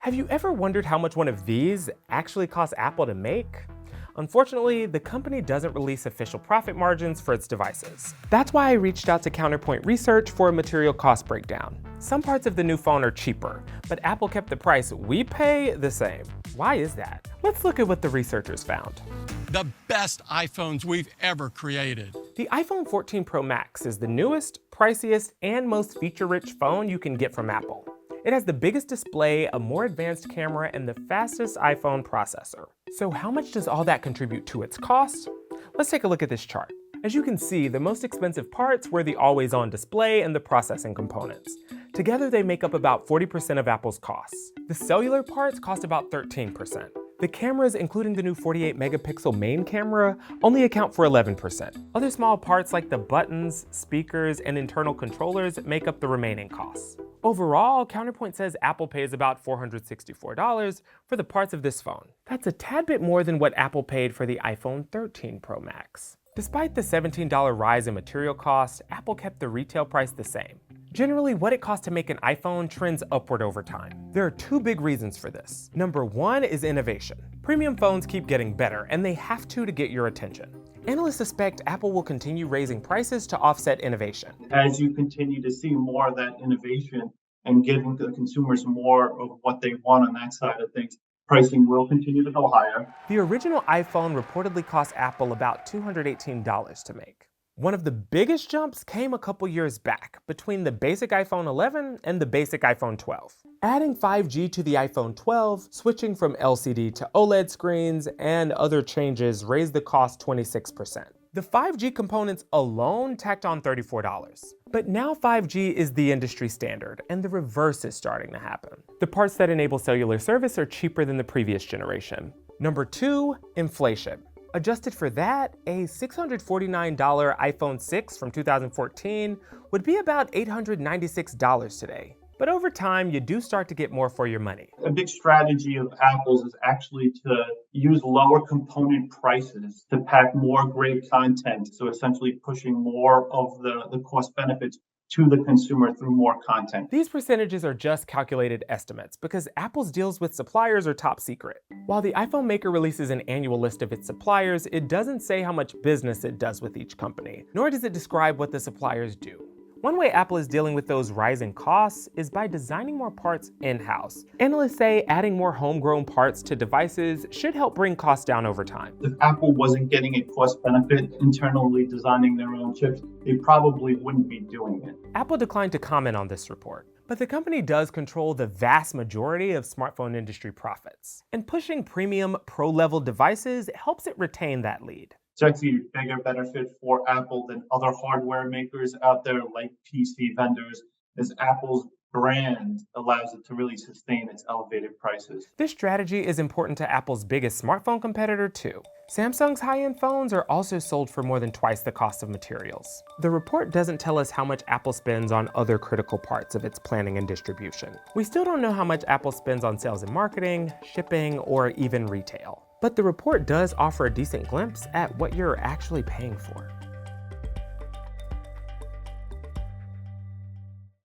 Have you ever wondered how much one of these actually costs Apple to make? Unfortunately, the company doesn't release official profit margins for its devices. That's why I reached out to Counterpoint Research for a material cost breakdown. Some parts of the new phone are cheaper, but Apple kept the price we pay the same. Why is that? Let's look at what the researchers found. The best iPhones we've ever created. The iPhone 14 Pro Max is the newest, priciest, and most feature-rich phone you can get from Apple. It has the biggest display, a more advanced camera, and the fastest iPhone processor. So how much does all that contribute to its cost? Let's take a look at this chart. As you can see, the most expensive parts were the always-on display and the processing components. Together, they make up about 40% of Apple's costs. The cellular parts cost about 13%. The cameras, including the new 48-megapixel main camera, only account for 11%. Other small parts like the buttons, speakers, and internal controllers make up the remaining costs. Overall, Counterpoint says Apple pays about $464 for the parts of this phone. That's a tad bit more than what Apple paid for the iPhone 13 Pro Max. Despite the $17 rise in material costs, Apple kept the retail price the same. Generally, what it costs to make an iPhone trends upward over time. There are two big reasons for this. Number one is innovation. Premium phones keep getting better, and they have to get your attention. Analysts suspect Apple will continue raising prices to offset innovation. As you continue to see more of that innovation and giving the consumers more of what they want on that side of things, pricing will continue to go higher. The original iPhone reportedly cost Apple about $218 to make. One of the biggest jumps came a couple years back, between the basic iPhone 11 and the basic iPhone 12. Adding 5G to the iPhone 12, switching from LCD to OLED screens, and other changes raised the cost 26%. The 5G components alone tacked on $34. But now 5G is the industry standard, and the reverse is starting to happen. The parts that enable cellular service are cheaper than the previous generation. Number two, inflation. Adjusted for that, a $649 iPhone 6 from 2014 would be about $896 today. But over time, you do start to get more for your money. A big strategy of Apple's is actually to use lower component prices to pack more great content. So essentially pushing more of the cost benefits to the consumer through more content. These percentages are just calculated estimates because Apple's deals with suppliers are top secret. While the iPhone maker releases an annual list of its suppliers, it doesn't say how much business it does with each company, nor does it describe what the suppliers do. One way Apple is dealing with those rising costs is by designing more parts in-house. Analysts say adding more homegrown parts to devices should help bring costs down over time. If Apple wasn't getting a cost benefit internally designing their own chips, they probably wouldn't be doing it. Apple declined to comment on this report, but the company does control the vast majority of smartphone industry profits. And pushing premium pro-level devices helps it retain that lead. It's actually a bigger benefit for Apple than other hardware makers out there like PC vendors, as Apple's brand allows it to really sustain its elevated prices. This strategy is important to Apple's biggest smartphone competitor too. Samsung's high-end phones are also sold for more than twice the cost of materials. The report doesn't tell us how much Apple spends on other critical parts of its planning and distribution. We still don't know how much Apple spends on sales and marketing, shipping, or even retail. But the report does offer a decent glimpse at what you're actually paying for.